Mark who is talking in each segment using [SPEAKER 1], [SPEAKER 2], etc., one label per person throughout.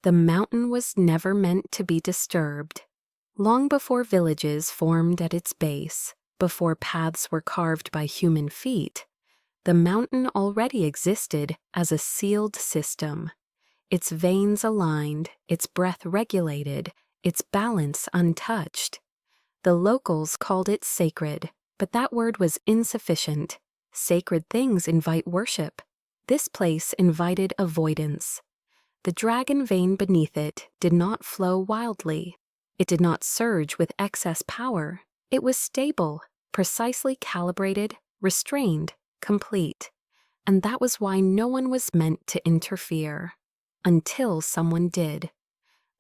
[SPEAKER 1] The mountain was never meant to be disturbed. Long before villages formed at its base, before paths were carved by human feet, the mountain already existed as a sealed system, its veins aligned, its breath regulated, its balance untouched. The locals called it sacred, but that word was insufficient. Sacred things invite worship. This place invited avoidance. The dragon vein beneath it did not flow wildly. It did not surge with excess power. It was stable, precisely calibrated, restrained, complete. And that was why no one was meant to interfere. Until someone did.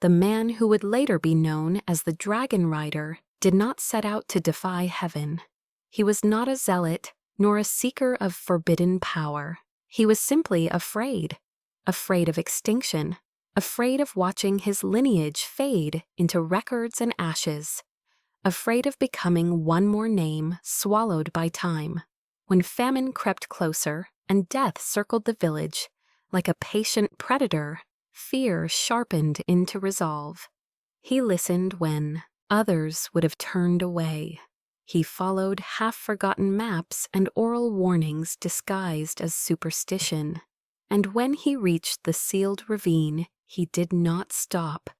[SPEAKER 1] The man who would later be known as the Dragon Rider did not set out to defy heaven. He was not a zealot, nor a seeker of forbidden power. He was simply afraid. Afraid of extinction. Afraid of watching his lineage fade into records and ashes. Afraid of becoming one more name swallowed by time. When famine crept closer and death circled the village, like a patient predator, fear sharpened into resolve. He listened when others would have turned away. He followed half-forgotten maps and oral warnings disguised as superstition. And when he reached the sealed ravine, he did not stop.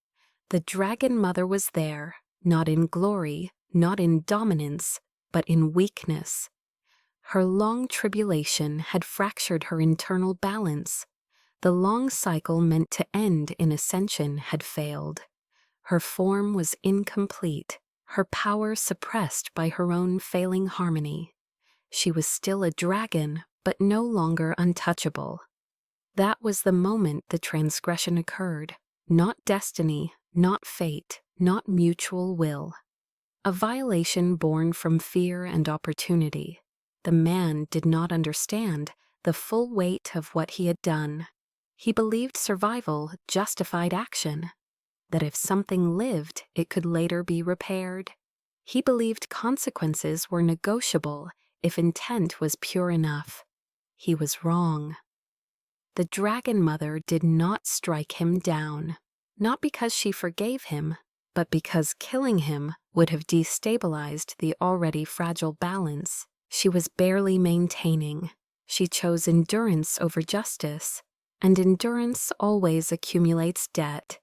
[SPEAKER 1] The Dragon Mother was there, not in glory, not in dominance, but in weakness. Her long tribulation had fractured her internal balance. The long cycle meant to end in ascension had failed. Her form was incomplete, her power suppressed by her own failing harmony. She was still a dragon, but no longer untouchable. That was the moment the transgression occurred. Not destiny, not fate, not mutual will. A violation born from fear and opportunity. The man did not understand the full weight of what he had done. He believed survival justified action, that if something lived, it could later be repaired. He believed consequences were negotiable if intent was pure enough. He was wrong. The Dragon Mother did not strike him down, not because she forgave him, but because killing him would have destabilized the already fragile balance she was barely maintaining. She chose endurance over justice, and endurance always accumulates debt.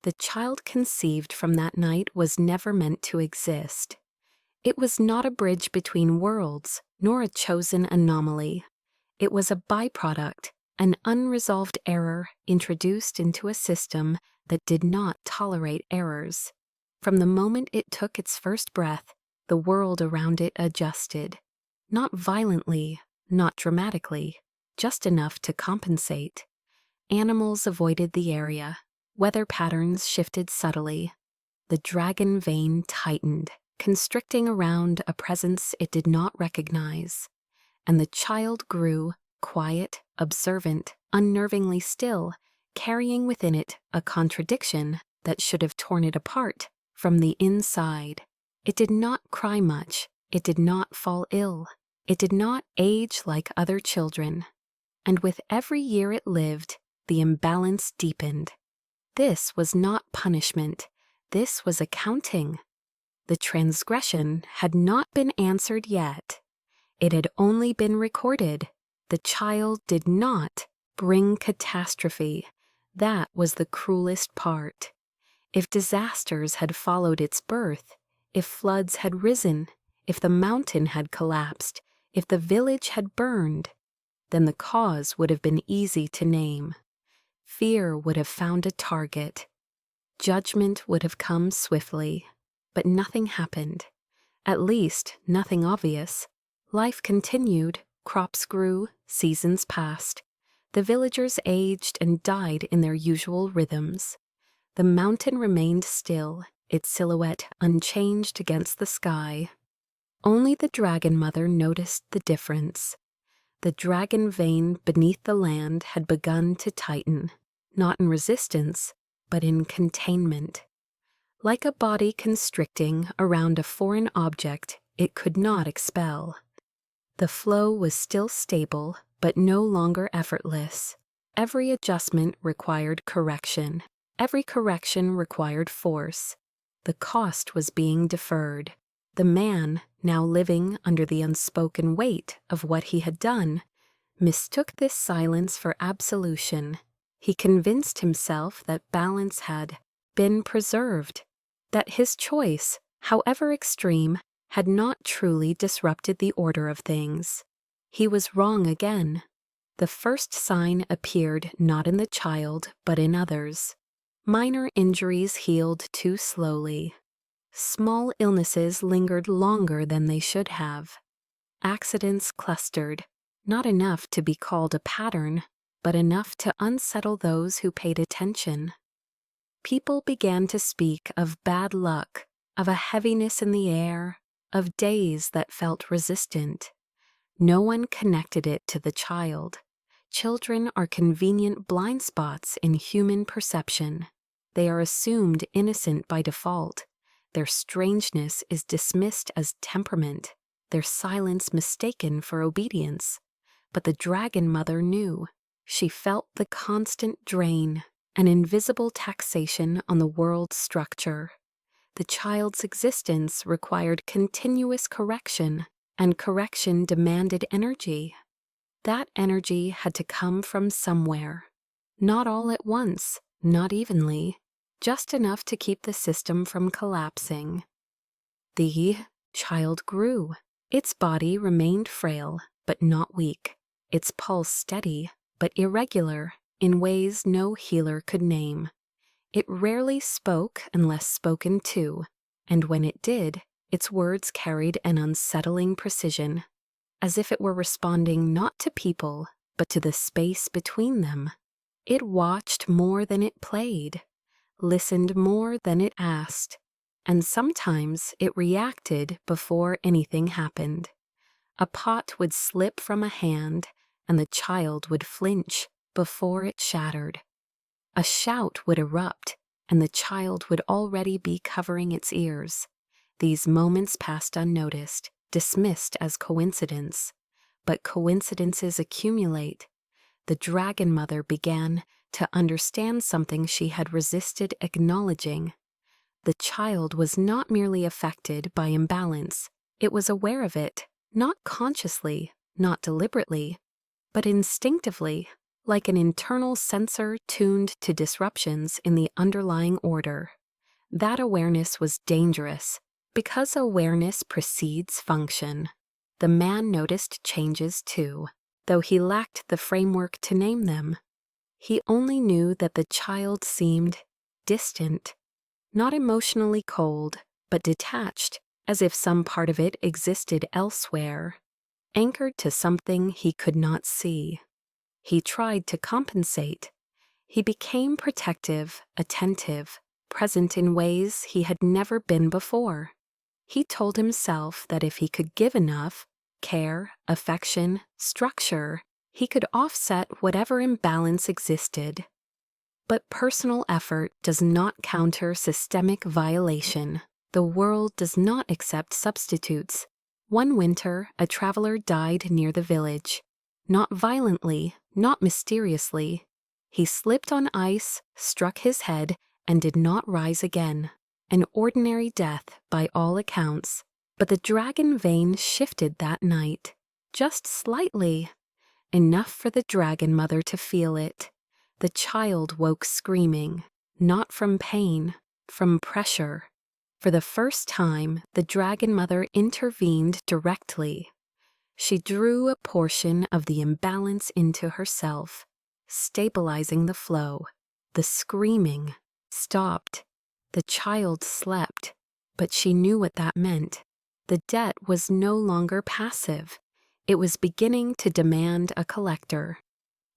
[SPEAKER 1] The child conceived from that night was never meant to exist. It was not a bridge between worlds, nor a chosen anomaly. It was a byproduct, an unresolved error introduced into a system that did not tolerate errors. From the moment it took its first breath, the world around it adjusted. Not violently, not dramatically, just enough to compensate. Animals avoided the area. Weather patterns shifted subtly. The dragon vein tightened, constricting around a presence it did not recognize. And the child grew, quiet, observant, unnervingly still, carrying within it a contradiction that should have torn it apart from the inside. It did not cry much. It did not fall ill. It did not age like other children. And with every year it lived, the imbalance deepened. This was not punishment. This was accounting. The transgression had not been answered yet. It had only been recorded. The child did not bring catastrophe. That was the cruelest part. If disasters had followed its birth, if floods had risen, if the mountain had collapsed, if the village had burned, then the cause would have been easy to name. Fear would have found a target. Judgment would have come swiftly. But nothing happened. At least, nothing obvious. Life continued, crops grew, seasons passed. The villagers aged and died in their usual rhythms. The mountain remained still, its silhouette unchanged against the sky. Only the Dragon Mother noticed the difference. The dragon vein beneath the land had begun to tighten, not in resistance, but in containment. Like a body constricting around a foreign object it could not expel. The flow was still stable, but no longer effortless. Every adjustment required correction. Every correction required force. The cost was being deferred. The man, now living under the unspoken weight of what he had done, mistook this silence for absolution. He convinced himself that balance had been preserved, that his choice, however extreme, had not truly disrupted the order of things. He was wrong again. The first sign appeared not in the child, but in others. Minor injuries healed too slowly. Small illnesses lingered longer than they should have. Accidents clustered, not enough to be called a pattern, but enough to unsettle those who paid attention. People began to speak of bad luck, of a heaviness in the air, of days that felt resistant. No one connected it to the child. Children are convenient blind spots in human perception. They are assumed innocent by default. Their strangeness is dismissed as temperament, their silence mistaken for obedience. But the dragon mother knew. She felt the constant drain, an invisible taxation on the world's structure. The child's existence required continuous correction, and correction demanded energy. That energy had to come from somewhere. Not all at once, not evenly, just enough to keep the system from collapsing. The child grew. Its body remained frail, but not weak. Its pulse steady, but irregular, in ways no healer could name. It rarely spoke unless spoken to, and when it did, its words carried an unsettling precision, as if it were responding not to people, but to the space between them. It watched more than it played, listened more than it asked, and sometimes it reacted before anything happened. A pot would slip from a hand, and the child would flinch before it shattered. A shout would erupt, and the child would already be covering its ears. These moments passed unnoticed, dismissed as coincidence. But coincidences accumulate. The dragon mother began to understand something she had resisted acknowledging. The child was not merely affected by imbalance. It was aware of it, not consciously, not deliberately, but instinctively, like an internal sensor tuned to disruptions in the underlying order. That awareness was dangerous, because awareness precedes function. The man noticed changes too, though he lacked the framework to name them. He only knew that the child seemed distant, not emotionally cold, but detached, as if some part of it existed elsewhere, anchored to something he could not see. He tried to compensate. He became protective, attentive, present in ways he had never been before. He told himself that if he could give enough, care, affection, structure, he could offset whatever imbalance existed. But personal effort does not counter systemic violation. The world does not accept substitutes. One winter, a traveler died near the village. Not violently, not mysteriously. He slipped on ice, struck his head, and did not rise again. An ordinary death by all accounts. But the dragon vein shifted that night, just slightly, enough for the dragon mother to feel it. The child woke screaming, not from pain, from pressure. For the first time, the dragon mother intervened directly. She drew a portion of the imbalance into herself, stabilizing the flow. The screaming stopped. The child slept, but she knew what that meant. The debt was no longer passive. It was beginning to demand a collector.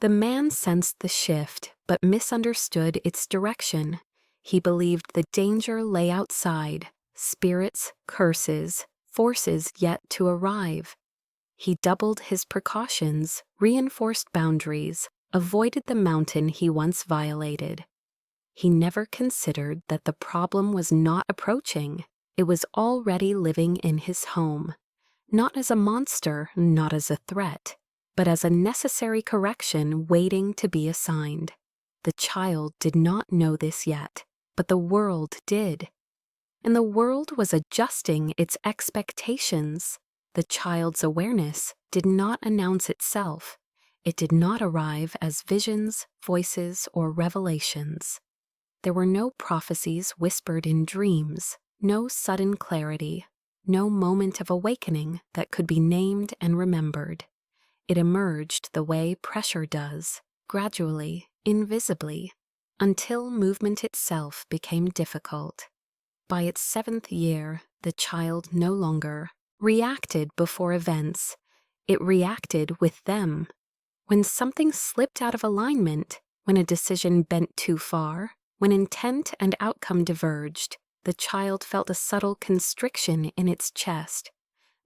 [SPEAKER 1] The man sensed the shift, but misunderstood its direction. He believed the danger lay outside, spirits, curses, forces yet to arrive. He doubled his precautions, reinforced boundaries, avoided the mountain he once violated. He never considered that the problem was not approaching. It was already living in his home, not as a monster, not as a threat, but as a necessary correction waiting to be assigned. The child did not know this yet, but the world did. And the world was adjusting its expectations. The child's awareness did not announce itself. It did not arrive as visions, voices, or revelations. There were no prophecies whispered in dreams, no sudden clarity, no moment of awakening that could be named and remembered. It emerged the way pressure does, gradually, invisibly, until movement itself became difficult. By its 7th year, the child no longer reacted before events. It reacted with them. When something slipped out of alignment, when a decision bent too far, when intent and outcome diverged, the child felt a subtle constriction in its chest.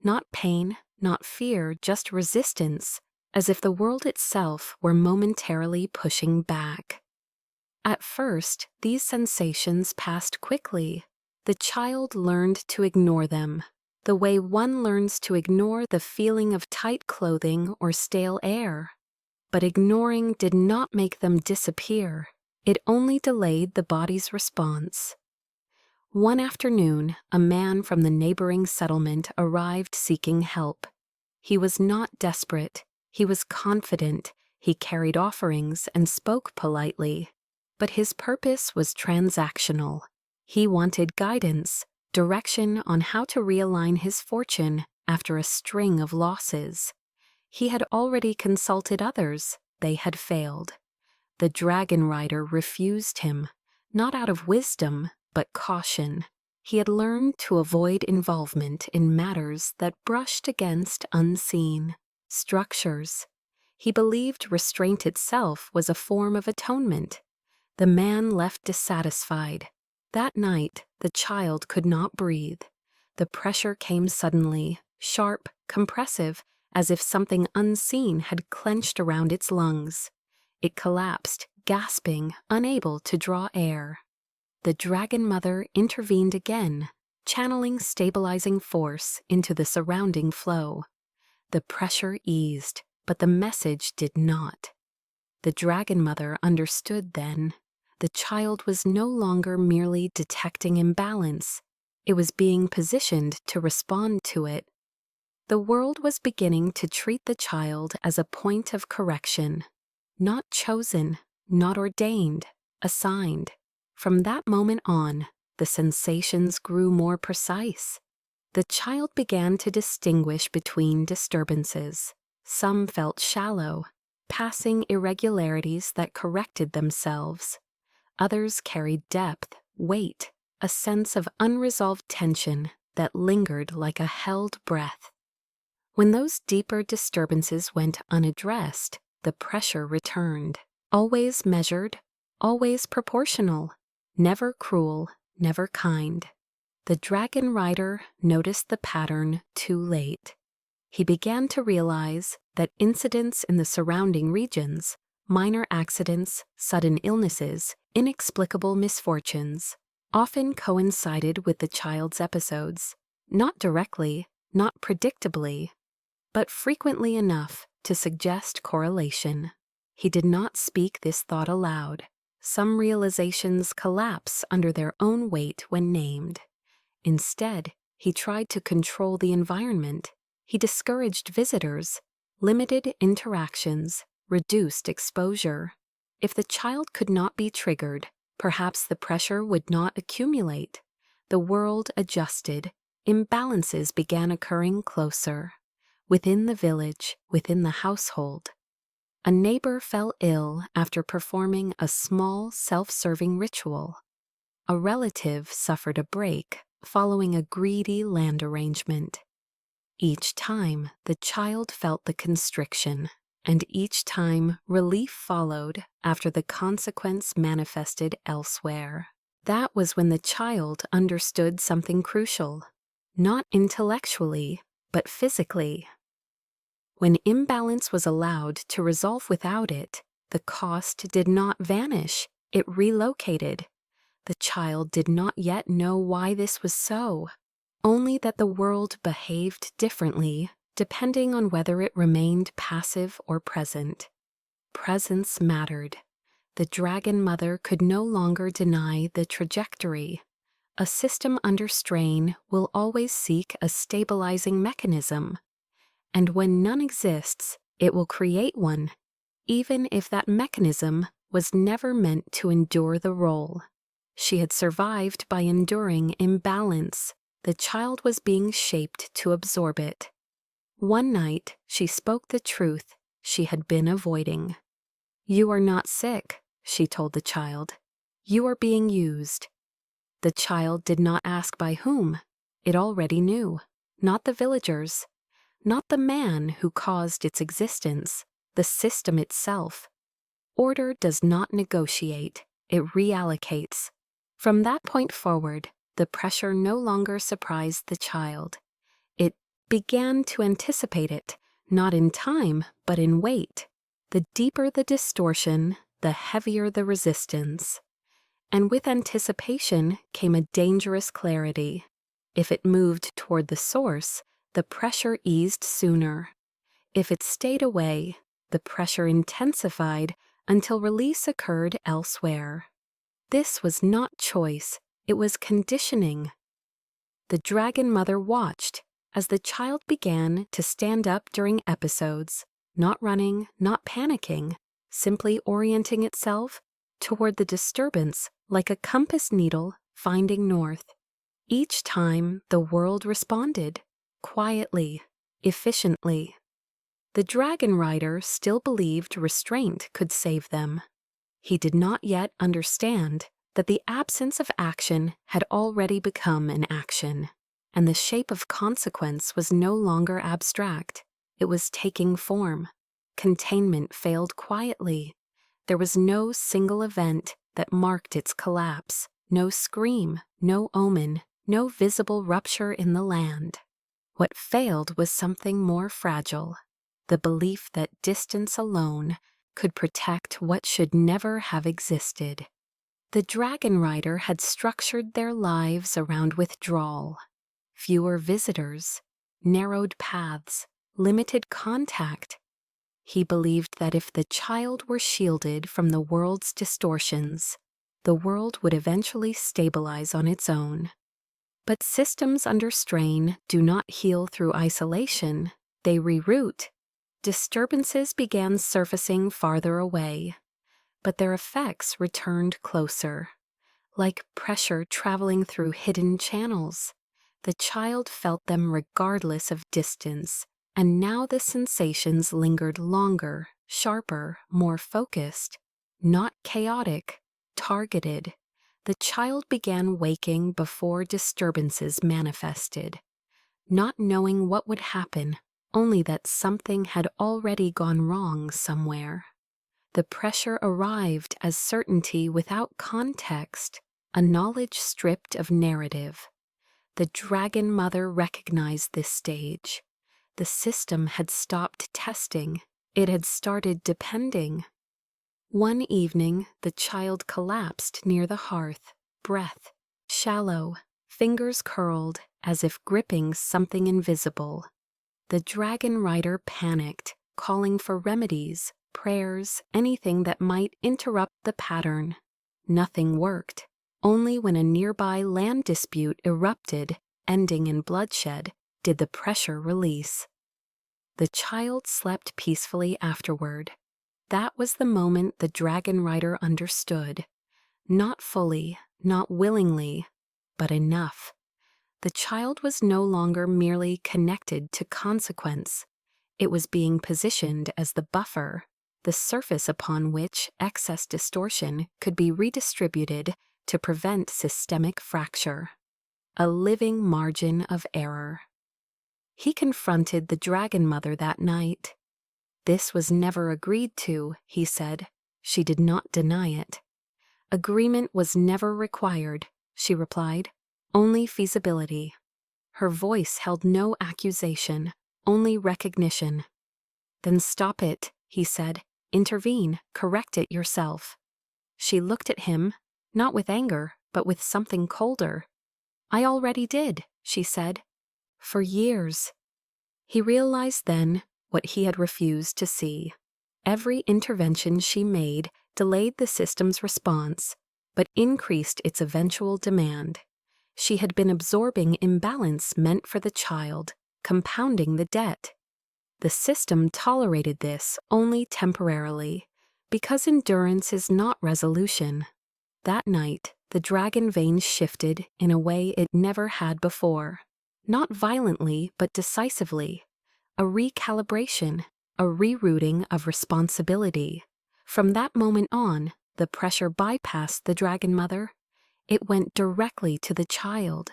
[SPEAKER 1] Not pain, not fear, just resistance, as if the world itself were momentarily pushing back. At first, these sensations passed quickly. The child learned to ignore them, the way one learns to ignore the feeling of tight clothing or stale air. But ignoring did not make them disappear. It only delayed the body's response. One afternoon, a man from the neighboring settlement arrived seeking help. He was not desperate. He was confident. He carried offerings and spoke politely. But his purpose was transactional. He wanted guidance, direction on how to realign his fortune after a string of losses. He had already consulted others. They had failed. The dragon rider refused him, not out of wisdom, but caution. He had learned to avoid involvement in matters that brushed against unseen structures. He believed restraint itself was a form of atonement. The man left dissatisfied. That night, the child could not breathe. The pressure came suddenly, sharp, compressive, as if something unseen had clenched around its lungs. It collapsed, gasping, unable to draw air. The dragon mother intervened again, channeling stabilizing force into the surrounding flow. The pressure eased, but the message did not. The dragon mother understood then. The child was no longer merely detecting imbalance. It was being positioned to respond to it. The world was beginning to treat the child as a point of correction. Not chosen, not ordained, assigned. From that moment on, the sensations grew more precise. The child began to distinguish between disturbances. Some felt shallow, passing irregularities that corrected themselves. Others carried depth, weight, a sense of unresolved tension that lingered like a held breath. When those deeper disturbances went unaddressed, the pressure returned, always measured, always proportional, never cruel, never kind. The dragon rider noticed the pattern too late. He began to realize that incidents in the surrounding regions, minor accidents, sudden illnesses, inexplicable misfortunes, often coincided with the child's episodes, not directly, not predictably, but frequently enough to suggest correlation. He did not speak this thought aloud. Some realizations collapse under their own weight when named. Instead, he tried to control the environment. He discouraged visitors, limited interactions, reduced exposure. If the child could not be triggered, perhaps the pressure would not accumulate. The world adjusted. Imbalances began occurring closer. Within the village, within the household. A neighbor fell ill after performing a small, self-serving ritual. A relative suffered a break following a greedy land arrangement. Each time, the child felt the constriction, and each time relief followed after the consequence manifested elsewhere. That was when the child understood something crucial, not intellectually, but physically. When imbalance was allowed to resolve without it, the cost did not vanish, it relocated. The child did not yet know why this was so, only that the world behaved differently depending on whether it remained passive or present. Presence mattered. The dragon mother could no longer deny the trajectory. A system under strain will always seek a stabilizing mechanism, and when none exists, it will create one, even if that mechanism was never meant to endure the role. She had survived by enduring imbalance. The child was being shaped to absorb it. One night, she spoke the truth she had been avoiding. "You are not sick," she told the child. "You are being used." The child did not ask by whom. It already knew. Not the villagers. Not the man who caused its existence. The system itself. Order does not negotiate. It reallocates. From that point forward, the pressure no longer surprised the child. It began to anticipate it, not in time, but in weight. The deeper the distortion, the heavier the resistance. And with anticipation came a dangerous clarity. If it moved toward the source, the pressure eased sooner. If it stayed away, the pressure intensified until release occurred elsewhere. This was not choice, it was conditioning. The dragon mother watched as the child began to stand up during episodes, not running, not panicking, simply orienting itself toward the disturbance like a compass needle finding north. Each time the world responded, quietly, efficiently. The dragon rider still believed restraint could save them. He did not yet understand that the absence of action had already become an action, and the shape of consequence was no longer abstract. It was taking form. Containment failed quietly. There was no single event that marked its collapse, no scream, no omen, no visible rupture in the land. What failed was something more fragile, the belief that distance alone could protect what should never have existed. The dragon rider had structured their lives around withdrawal. Fewer visitors, narrowed paths, limited contact. He believed that if the child were shielded from the world's distortions, the world would eventually stabilize on its own. But systems under strain do not heal through isolation, they reroute. Disturbances began surfacing farther away, but their effects returned closer. Like pressure traveling through hidden channels, the child felt them regardless of distance, and now the sensations lingered longer, sharper, more focused, not chaotic, targeted. The child began waking before disturbances manifested, not knowing what would happen, only that something had already gone wrong somewhere. The pressure arrived as certainty without context, a knowledge stripped of narrative. The dragon mother recognized this stage. The system had stopped testing. It had started depending. One evening, the child collapsed near the hearth, breath shallow, fingers curled as if gripping something invisible. The dragon rider panicked, calling for remedies, prayers, anything that might interrupt the pattern. Nothing worked. Only when a nearby land dispute erupted, ending in bloodshed, did the pressure release. The child slept peacefully afterward. That was the moment the dragon rider understood. Not fully, not willingly, but enough. The child was no longer merely connected to consequence. It was being positioned as the buffer, the surface upon which excess distortion could be redistributed to prevent systemic fracture. A living margin of error. He confronted the dragon mother that night. "This was never agreed to," he said. She did not deny it. "Agreement was never required," she replied. "Only feasibility." Her voice held no accusation, only recognition. "Then stop it," he said. "Intervene, correct it yourself." She looked at him, not with anger, but with something colder. "I already did," she said. "For years." He realized then what he had refused to see. Every intervention she made delayed the system's response, but increased its eventual demand. She had been absorbing imbalance meant for the child, compounding the debt. The system tolerated this only temporarily, because endurance is not resolution. That night, the dragon veins shifted in a way it never had before. Not violently, but decisively. A recalibration, a rerouting of responsibility. From that moment on, the pressure bypassed the dragon mother. It went directly to the child.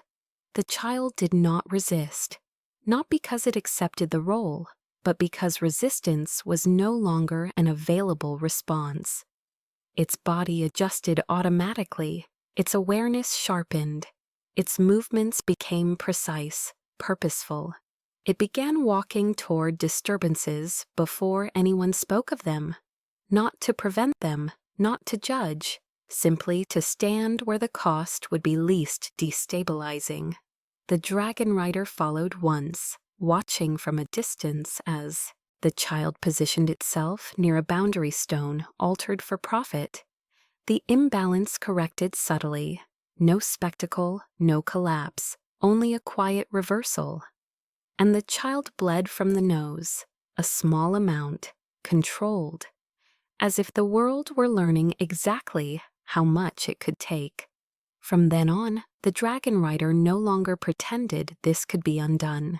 [SPEAKER 1] The child did not resist, not because it accepted the role, but because resistance was no longer an available response. Its body adjusted automatically, its awareness sharpened, its movements became precise, purposeful. It began walking toward disturbances before anyone spoke of them, not to prevent them, not to judge, simply to stand where the cost would be least destabilizing. The dragon rider followed once, watching from a distance as the child positioned itself near a boundary stone altered for profit. The imbalance corrected subtly. No spectacle, no collapse, only a quiet reversal. And the child bled from the nose, a small amount, controlled, as if the world were learning exactly how much it could take. From then on, the dragon rider no longer pretended this could be undone.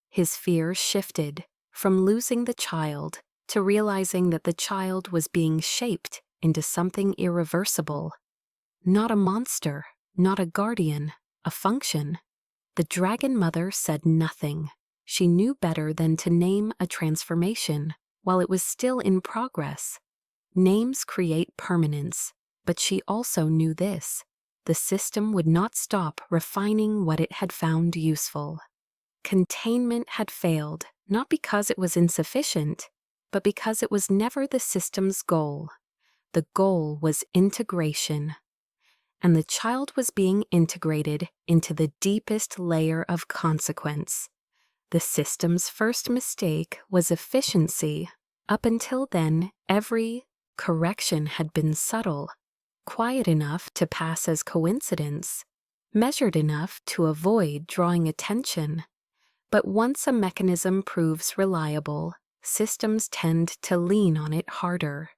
[SPEAKER 1] His fear shifted from losing the child to realizing that the child was being shaped into something irreversible. Not a monster, not a guardian, a function. The dragon mother said nothing. She knew better than to name a transformation while it was still in progress. Names create permanence, but she also knew this. The system would not stop refining what it had found useful. Containment had failed, not because it was insufficient, but because it was never the system's goal. The goal was integration. And the child was being integrated into the deepest layer of consequence. The system's first mistake was efficiency. Up until then, every correction had been subtle, quiet enough to pass as coincidence, measured enough to avoid drawing attention. But once a mechanism proves reliable, systems tend to lean on it harder.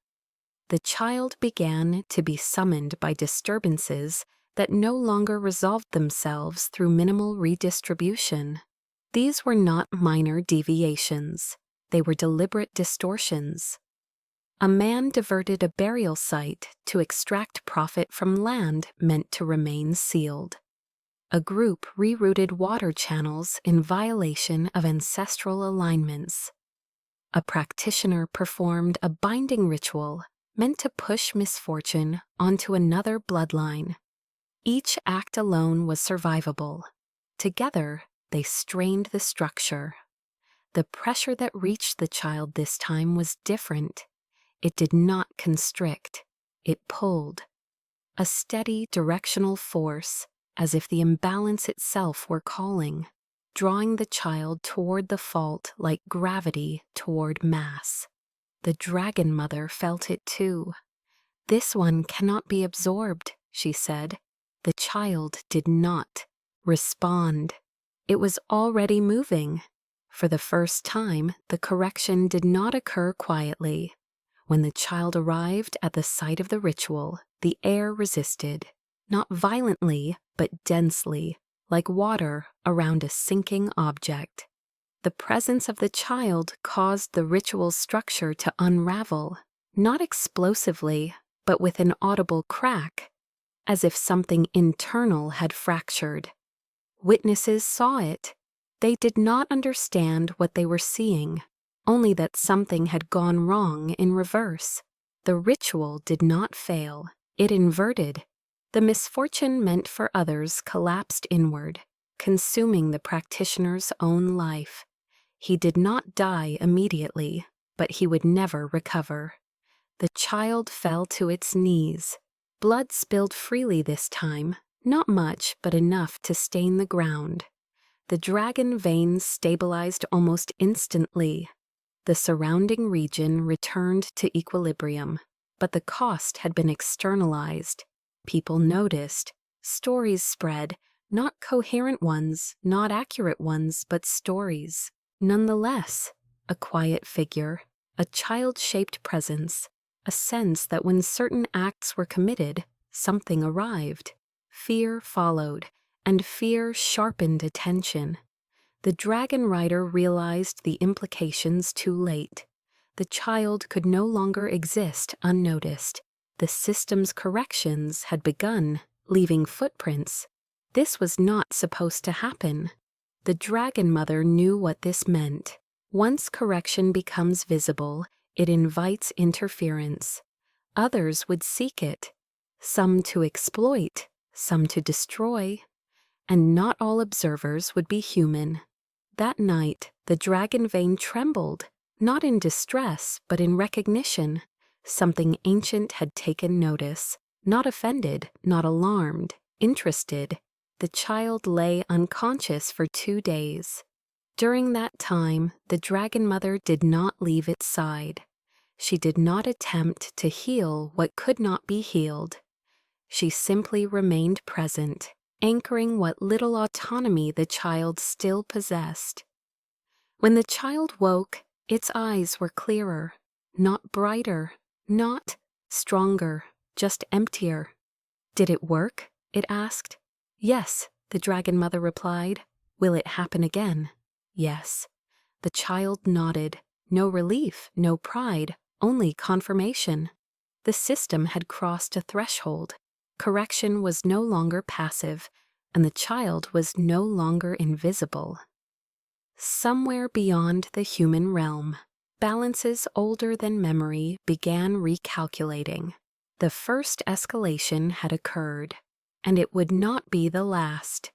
[SPEAKER 1] The child began to be summoned by disturbances that no longer resolved themselves through minimal redistribution. These were not minor deviations. They were deliberate distortions. A man diverted a burial site to extract profit from land meant to remain sealed. A group rerouted water channels in violation of ancestral alignments. A practitioner performed a binding ritual meant to push misfortune onto another bloodline. Each act alone was survivable. Together, they strained the structure. The pressure that reached the child this time was different. It did not constrict. It pulled. A steady directional force, as if the imbalance itself were calling, drawing the child toward the fault like gravity toward mass. The dragon mother felt it too. "This one cannot be absorbed," she said. The child did not respond. It was already moving. For the first time, the correction did not occur quietly. When the child arrived at the site of the ritual, the air resisted, not violently, but densely, like water around a sinking object. The presence of the child caused the ritual's structure to unravel, not explosively, but with an audible crack, as if something internal had fractured. Witnesses saw it. They did not understand what they were seeing, only that something had gone wrong in reverse. The ritual did not fail. It inverted. The misfortune meant for others collapsed inward, consuming the practitioner's own life. He did not die immediately, but he would never recover. The child fell to its knees. Blood spilled freely this time, not much, but enough to stain the ground. The dragon veins stabilized almost instantly. The surrounding region returned to equilibrium. but the cost had been externalized. People noticed. Stories spread, not coherent ones, not accurate ones, but stories. Nonetheless, a quiet figure, a child-shaped presence, a sense that when certain acts were committed, something arrived. Fear followed, and fear sharpened attention. The dragon rider realized the implications too late. The child could no longer exist unnoticed. The system's corrections had begun, leaving footprints. This was not supposed to happen. The dragon mother knew what this meant. Once correction becomes visible, it invites interference. Others would seek it, some to exploit, some to destroy, and not all observers would be human. That night, the dragon vein trembled, not in distress, but in recognition. Something ancient had taken notice, not offended, not alarmed, interested. The child lay unconscious for 2 days. During that time, the dragon mother did not leave its side. She did not attempt to heal what could not be healed. She simply remained present, anchoring what little autonomy the child still possessed. When the child woke, its eyes were clearer, not brighter, not stronger, just emptier. Did it work? It asked. Yes, the dragon mother replied. Will it happen again? Yes. The child nodded. No relief, no pride, only confirmation. The system had crossed a threshold. Correction was no longer passive, and the child was no longer invisible. Somewhere beyond the human realm, balances older than memory began recalculating. The first escalation had occurred, and it would not be the last.